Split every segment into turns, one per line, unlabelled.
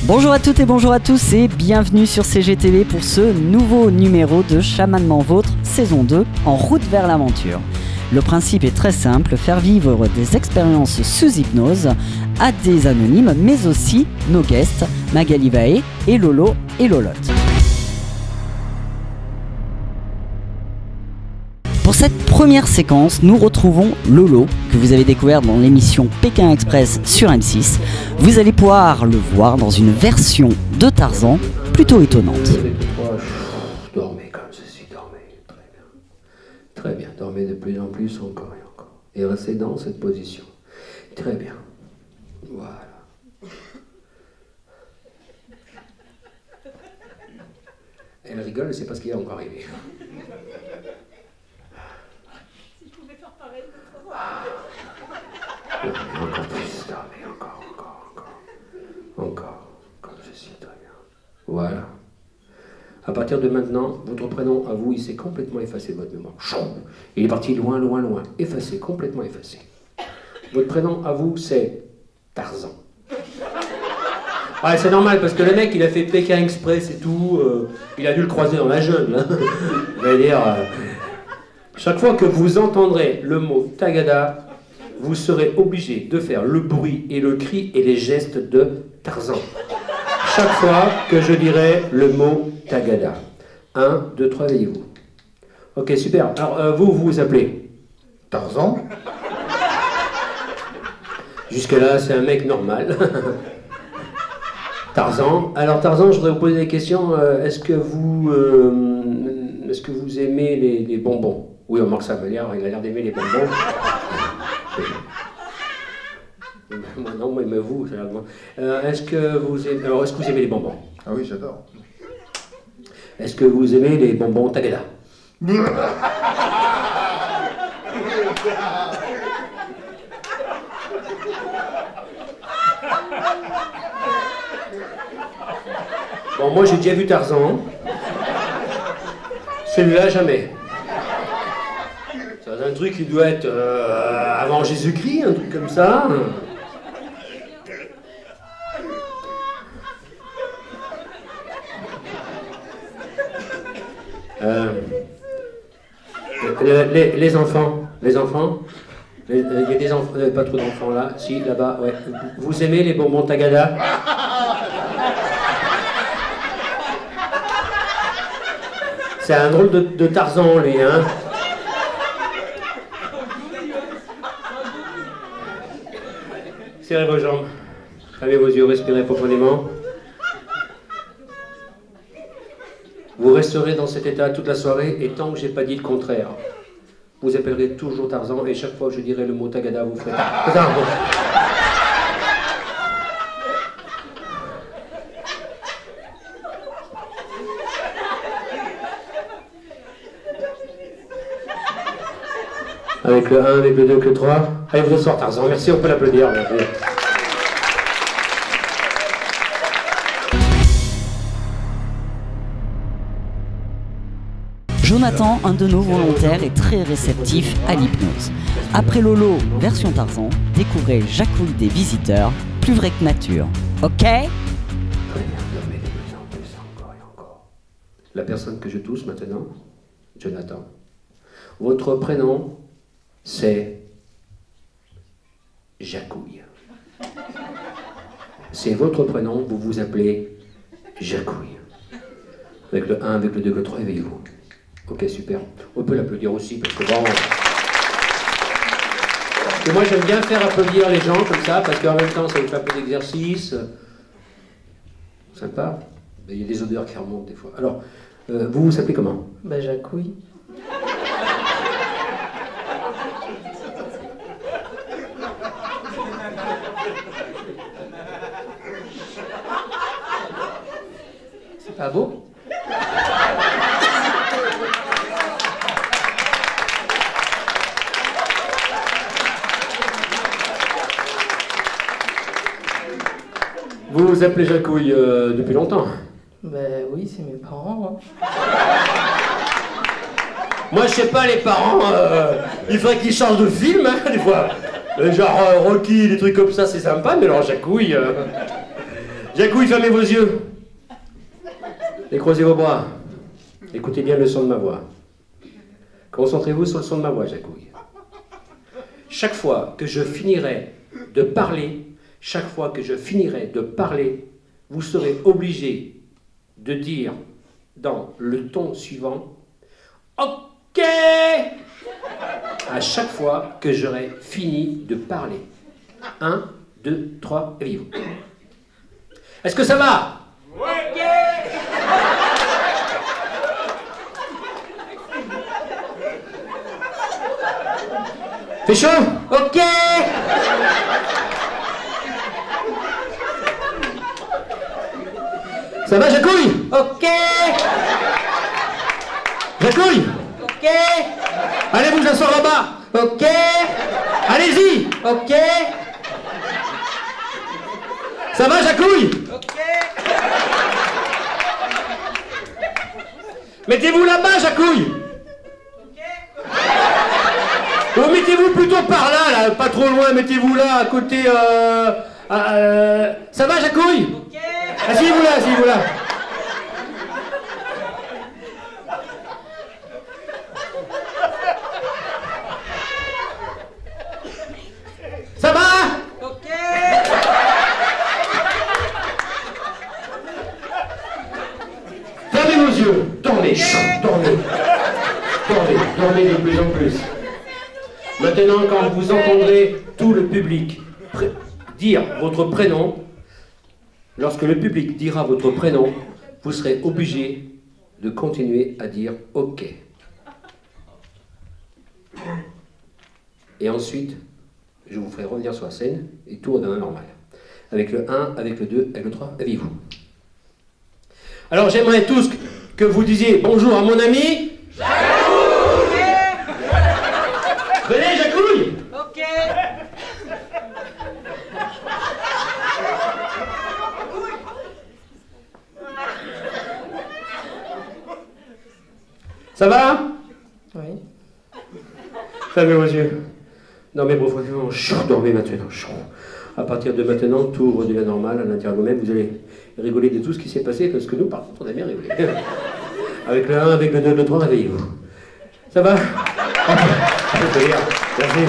Bonjour à toutes et bonjour à tous et bienvenue sur CGTV pour ce nouveau numéro de Chamanement Vôtre, saison 2, en route vers l'aventure. Le principe est très simple, faire vivre des expériences sous hypnose à des anonymes, mais aussi nos guests, Magali Vaé et Lolo et Lolotte. Pour cette première séquence, nous retrouvons Lolo, que vous avez découvert dans l'émission Pékin Express sur M6. Vous allez pouvoir le voir dans une version de Tarzan plutôt étonnante.
Dormez comme ceci, dormez. Très bien. Très bien, dormez de plus en plus encore et encore. Et restez dans cette position. Très bien. Voilà. Elle rigole, elle ne sait pas ce qui est encore arrivé. Encore plus, dormez, encore, comme ceci, très bien. Voilà. À partir de maintenant, votre prénom à vous, il s'est complètement effacé de votre mémoire. Il est parti loin, loin, loin. Effacé, complètement effacé. Votre prénom à vous, c'est Tarzan. Ouais, c'est normal, parce que le mec, il a fait Pékin Express et tout, il a dû le croiser dans la jungle. Hein. Je vais dire, chaque fois que vous entendrez le mot Tagada, vous serez obligé de faire le bruit et le cri et les gestes de Tarzan. Chaque fois que je dirai le mot Tagada. 1, 2, 3, veillez-vous. Ok, super. Alors, vous vous appelez
Tarzan.
Jusque-là, c'est un mec normal. Tarzan. Alors, Tarzan, je voudrais vous poser des questions. Est-ce que vous aimez les bonbons? Oui, on marque ça, il a l'air d'aimer les bonbons. Moi non, moi, mais vous, ça a l'air de moi. Est-ce que vous aimez les bonbons?
Ah oui, j'adore.
Est-ce que vous aimez les bonbons Tagada? Bon, moi j'ai déjà vu Tarzan. Celui-là, jamais. C'est un truc qui doit être avant Jésus-Christ, un truc comme ça. Les enfants, il y a des enfants, pas trop d'enfants là, si, là-bas, ouais. Vous aimez les bonbons Tagada? C'est un drôle de Tarzan, lui, hein. Serrez vos jambes, fermez vos yeux, respirez profondément. Vous resterez dans cet état toute la soirée et tant que j'ai pas dit le contraire, vous appellerez toujours Tarzan et chaque fois que je dirai le mot Tagada, vous ferez Tarzan. Avec le 1, avec le 2, avec le 3. Allez, vous asseoir Tarzan, merci, on peut l'applaudir.
Jonathan, un de nos volontaires, est très réceptif à l'hypnose. Après Lolo, version Tarzan, découvrez Jacouille des visiteurs, plus vrai que nature. Ok?
Très bien, dormez de plus en plus, encore et encore. La personne que je tousse maintenant, Jonathan. Votre prénom, c'est Jacouille. C'est votre prénom, vous vous appelez Jacouille. Avec le 1, avec le 2, avec le 3, éveillez-vous. Ok, super. On peut l'applaudir aussi, parce que bon... Parce que moi, j'aime bien faire applaudir les gens comme ça, parce qu'en même temps, ça vous fait un peu d'exercice. Sympa. Il y a des odeurs qui remontent des fois. Alors, vous vous appelez comment?
Bah, Jacouille. C'est pas beau?
Vous vous appelez Jacouille depuis longtemps?
Ben oui, c'est mes parents. Hein.
Moi, je sais pas, les parents, il faudrait qu'ils changent de film, hein, des fois. Genre Rocky, des trucs comme ça, c'est sympa, mais alors Jacouille... Jacouille, fermez vos yeux. Et croisez vos bras. Écoutez bien le son de ma voix. Concentrez-vous sur le son de ma voix, Jacouille. Chaque fois que je finirai de parler, chaque fois que je finirai de parler, vous serez obligé de dire dans le ton suivant « Ok !» à chaque fois que j'aurai fini de parler. 1, 2, 3, éveillez-vous. Est-ce que ça va? Ok! Fait chaud? Ok! Ça va, Jacouille? Ok! Jacouille? Ok! Allez vous asseoir là-bas? Ok! Allez-y! Ok! Ça va, Jacouille? Ok! Mettez-vous là-bas, Jacouille! Bon, mettez-vous plutôt par là, pas trop loin, mettez-vous là, à côté, ça va, Jacouille? Ok. Asseyez-vous là, asseyez-vous là. Ça va? Ok. Fermez vos yeux, dormez, dormez. Dormez, dormez de plus en plus. Maintenant, quand vous entendrez tout le public dire votre prénom, lorsque le public dira votre prénom, vous serez obligé de continuer à dire « OK ». Et ensuite, je vous ferai revenir sur la scène et tout redevient normal. Avec le 1, avec le 2, avec le 3, habillez-vous. Alors j'aimerais tous que vous disiez bonjour à mon ami. Venez, Jacouille! Ok! Ça va?
Oui.
Fermez vos yeux. Dormez profondément. Dormez maintenant. À partir de maintenant, tout redevient normal à l'intérieur de vous-même. Vous allez rigoler de tout ce qui s'est passé parce que nous, par contre, on a bien rigolé. Avec le 1, avec le 2, le 3, réveillez-vous. Ça va? Merci.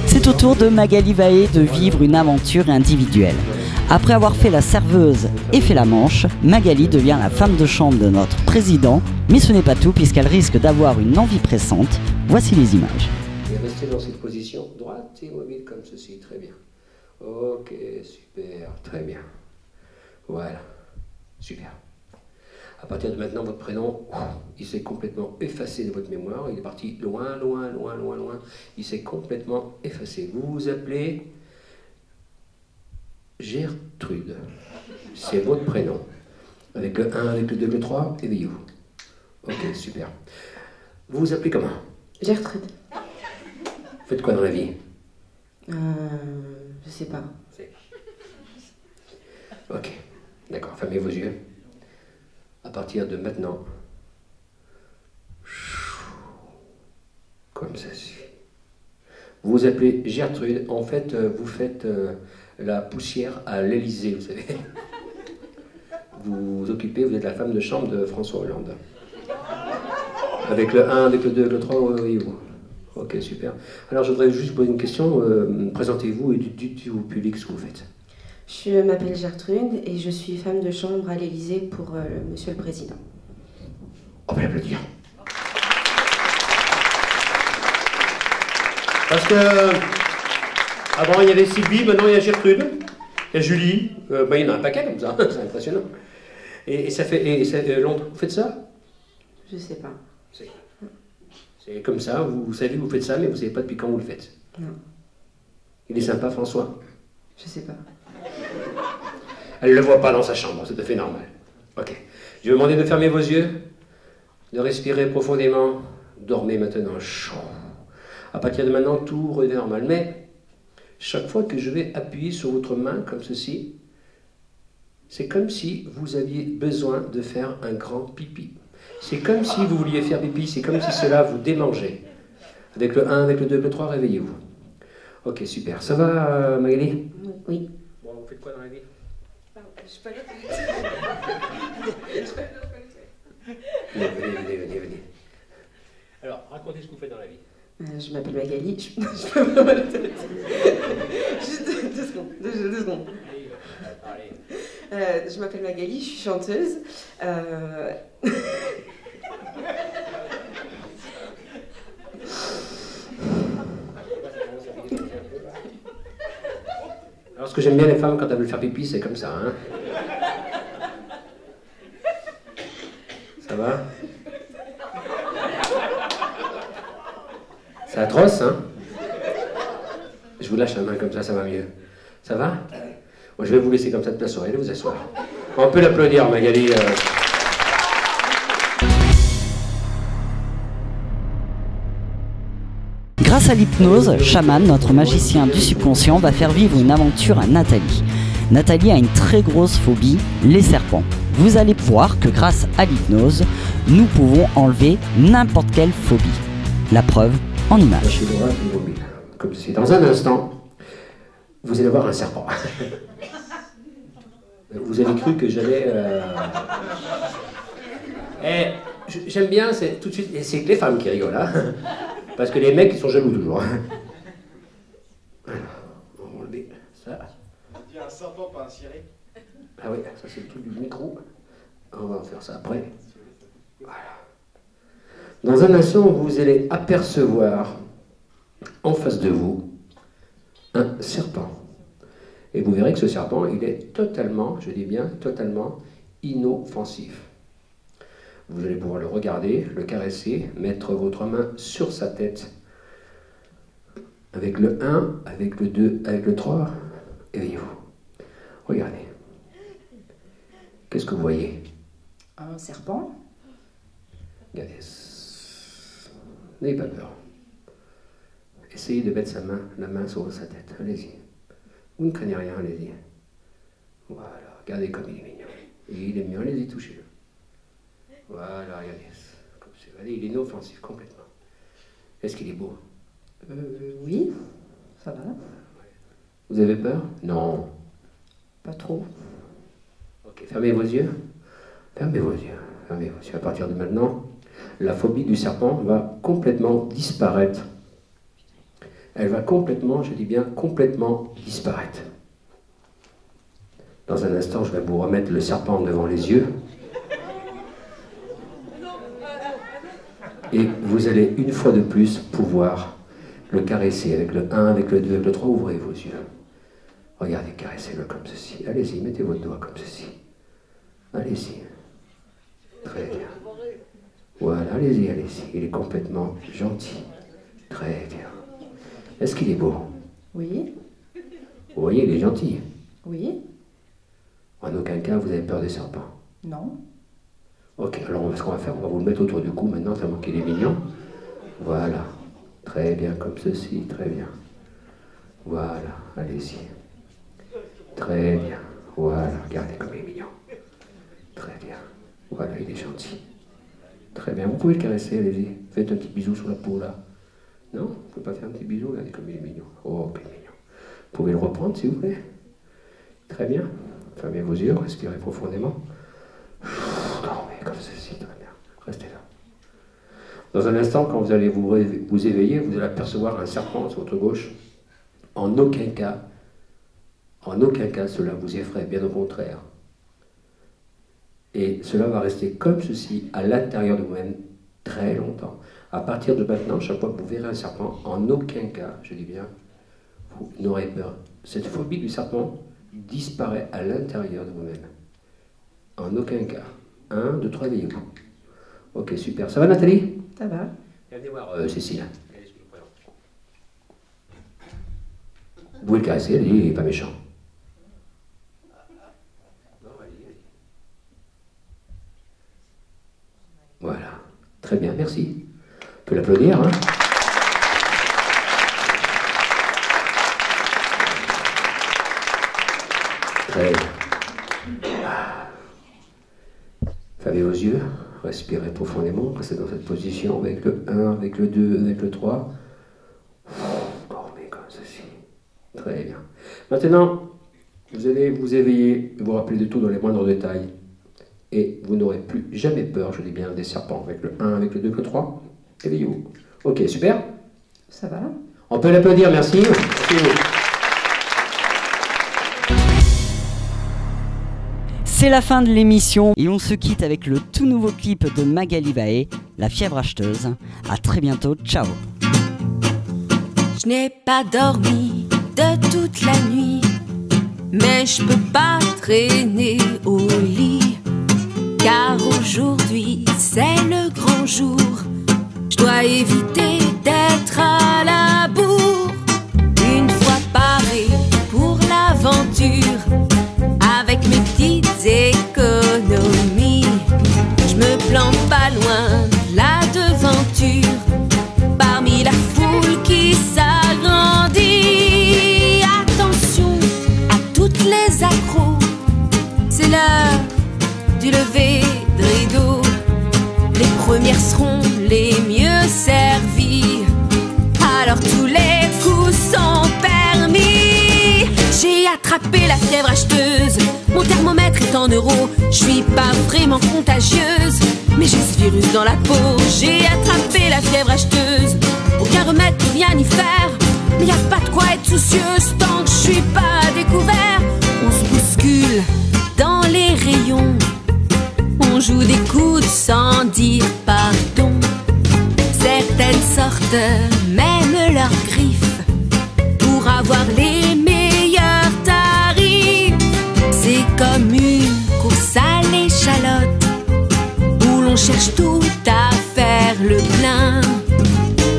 C'est au tour de Magali Vahé de vivre une aventure individuelle. Après avoir fait la serveuse et fait la manche, Magali devient la femme de chambre de notre président, mais ce n'est pas tout puisqu'elle risque d'avoir une envie pressante. Voici les images.
Et restez dans cette position droite et mobile comme ceci, très bien. Ok, super, très bien. Voilà, super. À partir de maintenant, votre prénom, il s'est complètement effacé de votre mémoire. Il est parti loin, loin, loin, loin, loin. Il s'est complètement effacé. Vous vous appelez Gertrude. C'est votre prénom. Avec le 1, avec le 2, le 3, éveillez-vous. Ok, super. Vous vous appelez comment?
Gertrude.
Vous faites quoi dans la vie?
Je sais pas.
Ok, d'accord, fermez vos yeux. À partir de maintenant, comme ça suit. Vous vous appelez Gertrude, en fait, vous faites la poussière à l'Élysée, vous savez. Vous vous occupez, vous êtes la femme de chambre de François Hollande. Avec le 1, avec le 2, avec le 3, voyez-vous. Ok, super. Alors, je voudrais juste poser une question. Présentez-vous et dites au public ce que vous faites.
Je m'appelle Gertrude et je suis femme de chambre à l'Élysée pour Monsieur le Président.
On va l'applaudir. Parce que avant il y avait Sylvie, maintenant il y a Gertrude, il y a Julie, il y en a un paquet comme ça, c'est impressionnant. Et ça fait longtemps que vous faites ça?
Je sais pas.
C'est comme ça, vous savez que vous faites ça, mais vous ne savez pas depuis quand vous le faites.
Non.
Il est sympa, François?
Je sais pas.
Elle ne le voit pas dans sa chambre, c'est tout à fait normal. Ok. Je vais vous demander de fermer vos yeux, de respirer profondément. Dormez maintenant. À partir de maintenant, tout redevient normal. Mais chaque fois que je vais appuyer sur votre main comme ceci, c'est comme si vous aviez besoin de faire un grand pipi. C'est comme si vous vouliez faire pipi, c'est comme si cela vous démangeait. Avec le 1, avec le 2, avec le 3, réveillez-vous. Ok, super. Ça va, Magali?
Oui.
Bon, vous faites quoi dans la vie?
Je peux aller
Venez. Alors, racontez ce que vous faites dans la vie.
Je m'appelle Magali. Je peux vraiment aller te le dire. Juste 2 secondes. 2 secondes.
Allez.
Je m'appelle Magali, je suis chanteuse.
Alors, ce que j'aime bien les femmes quand elles veulent faire pipi, c'est comme ça, hein. Ça va? C'est atroce, hein? Je vous lâche la main comme ça va mieux. Ça va? Bon, je vais vous laisser comme ça toute la soirée, allez vous asseoir. On peut l'applaudir, Magali.
Grâce à l'hypnose, Chaman, notre magicien du subconscient, va faire vivre une aventure à Nathalie. Nathalie a une très grosse phobie, les serpents. Vous allez voir que grâce à l'hypnose, nous pouvons enlever n'importe quelle phobie. La preuve en images.
Je suis droit immobile. Comme si dans un instant, vous allez voir un serpent. Vous avez cru que j'allais... j'aime bien, c'est tout de suite... C'est que les femmes qui rigolent, hein. Parce que les mecs, ils sont jaloux toujours. Alors, on va enlever ça.
Il y a un serpent, pas un ciré.
Ah oui, ça c'est le truc du micro. On va en faire ça après. Voilà. Dans un instant, vous allez apercevoir en face de vous un serpent. Et vous verrez que ce serpent, il est totalement, je dis bien, totalement inoffensif. Vous allez pouvoir le regarder, le caresser, mettre votre main sur sa tête. Avec le 1, avec le 2, avec le 3, éveillez-vous. Regardez. Qu'est-ce que vous voyez?
Un serpent.
Regardez. N'ayez pas peur. Essayez de mettre la main sur sa tête. Allez-y. Vous ne craignez rien, allez-y. Voilà. Regardez comme il est mignon. Il est mignon, allez-y, touchez-le. Voilà, regardez. Comme c'est. Allez, il est inoffensif complètement. Est-ce qu'il est beau?
Oui, ça va.
Vous avez peur? Non.
Pas trop.
Ok, fermez vos yeux. Fermez vos yeux. Fermez vos yeux. À partir de maintenant, la phobie du serpent va complètement disparaître. Elle va complètement, je dis bien complètement disparaître. Dans un instant, je vais vous remettre le serpent devant les yeux. Et vous allez une fois de plus pouvoir le caresser avec le 1, avec le 2, avec le 3. Ouvrez vos yeux. Regardez, caressez-le comme ceci. Allez-y, mettez votre doigt comme ceci. Allez-y. Très bien. Voilà, allez-y, allez-y. Il est complètement gentil. Très bien. Est-ce qu'il est beau?
Oui,
Vous voyez, il est gentil.
oui,
En aucun cas, vous avez peur des serpents.
non.
Ok, alors ce qu'on va faire, on va vous le mettre autour du cou maintenant, tellement qu'il est mignon. Voilà. Très bien, comme ceci, très bien. Voilà, allez-y. Très bien. Voilà, regardez comme il est mignon. Très bien. Voilà, il est gentil. Très bien, vous pouvez le caresser, allez-y. Faites un petit bisou sur la peau, là. Non? Vous ne pouvez pas faire un petit bisou? Regardez comme il est mignon. Oh, il est mignon. Vous pouvez le reprendre, s'il vous plaît. Très bien. Fermez vos yeux, respirez profondément. Dormez comme ceci, très bien. Restez là. Dans un instant, quand vous allez vous éveiller, vous allez apercevoir un serpent sur votre gauche. En aucun cas, cela vous effraie, bien au contraire. Et cela va rester comme ceci à l'intérieur de vous-même très longtemps. À partir de maintenant, chaque fois que vous verrez un serpent, en aucun cas, je dis bien, vous n'aurez peur. Cette phobie du serpent disparaît à l'intérieur de vous-même. En aucun cas. 1, 2, 3, veillez-vous. Ok, super. Ça va, Nathalie?
Ça va.
Venez voir Cécile. Vous pouvez le caresser, il n'est pas méchant. Voilà. Très bien, merci. On peut l'applaudir, hein? Très bien. Fermez vos yeux, respirez profondément, restez dans cette position avec le 1, avec le 2, avec le 3. Très bien. Maintenant, vous allez vous éveiller et vous rappeler de tout dans les moindres détails. Et vous n'aurez plus jamais peur, je dis bien, des serpents. Avec le 1, avec le 2, avec le 3. Éveillez-vous. Ok, super.
Ça va?
On peut l'applaudir, merci. Merci.
C'est la fin de l'émission et on se quitte avec le tout nouveau clip de Magali Bae, La fièvre acheteuse. À très bientôt, ciao.
Je n'ai pas dormi de toute la nuit, mais je peux pas traîner au lit, car aujourd'hui c'est le grand jour. Je dois éviter d'être à la bourre. Une fois paré pour l'aventure, avec mes petites économies, je me plante pas loin de la devanture, parmi la foule qui s'agrandit. Attention à toutes les accros, c'est l'heure du lever de rideau. Les premières seront les mieux servies, alors tous les coups sont permis. J'ai attrapé la fièvre acheteuse, mon thermomètre est en euros. Je suis pas vraiment contagieuse, mais j'ai ce virus dans la peau. J'ai attrapé la fièvre acheteuse, aucun remède pour rien y faire, mais y a pas de quoi être soucieuse tant que je suis pas à découvert. On se bouscule dans les rayons, on joue des coudes sans dire pardon. Certaines sortent même leurs griffes pour avoir les meilleurs tarifs. C'est comme une course à l'échalote où l'on cherche tout à faire le plein,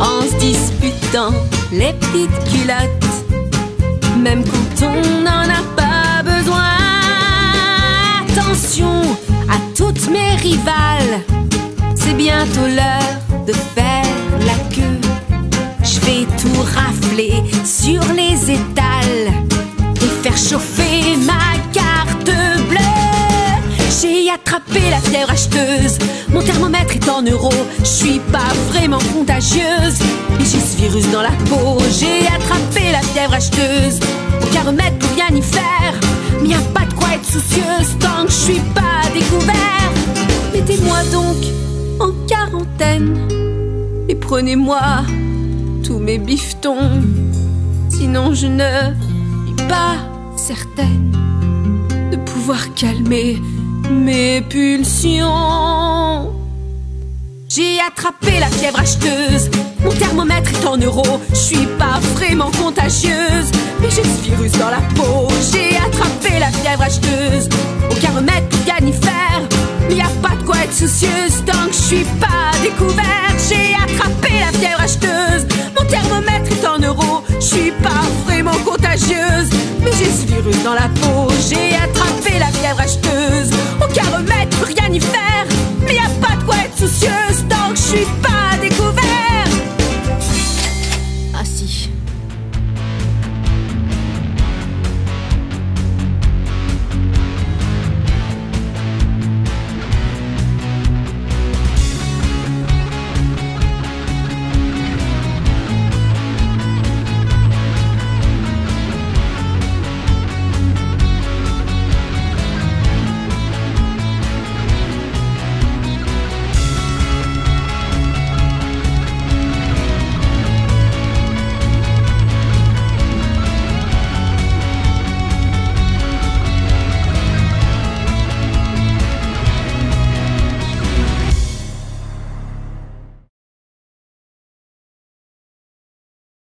en se disputant les petites culottes, même quand on n'en a pas besoin. Attention à toutes mes rivales, c'est bientôt l'heure de faire la queue. Je vais tout rafler sur les étals et faire chauffer ma carte bleue. J'ai attrapé la fièvre acheteuse, mon thermomètre est en euros. Je suis pas vraiment contagieuse, mais j'ai ce virus dans la peau. J'ai attrapé la fièvre acheteuse, aucun remède pour rien y faire, mais y a pas de quoi être soucieuse tant que je suis pas à découvert. Mettez-moi donc en quarantaine et prenez-moi tous mes bifetons, sinon je ne suis pas certaine de pouvoir calmer mes pulsions. J'ai attrapé la fièvre acheteuse, mon thermomètre est en euros. Je suis pas vraiment contagieuse, mais j'ai ce virus dans la peau. J'ai attrapé la fièvre acheteuse, aucun remède pour rien y faire, mais y a pas de quoi être soucieuse tant que je suis pas à découvert. J'ai attrapé la fièvre acheteuse, mon thermomètre est en euros. Je suis pas vraiment contagieuse, mais j'ai ce virus dans la peau.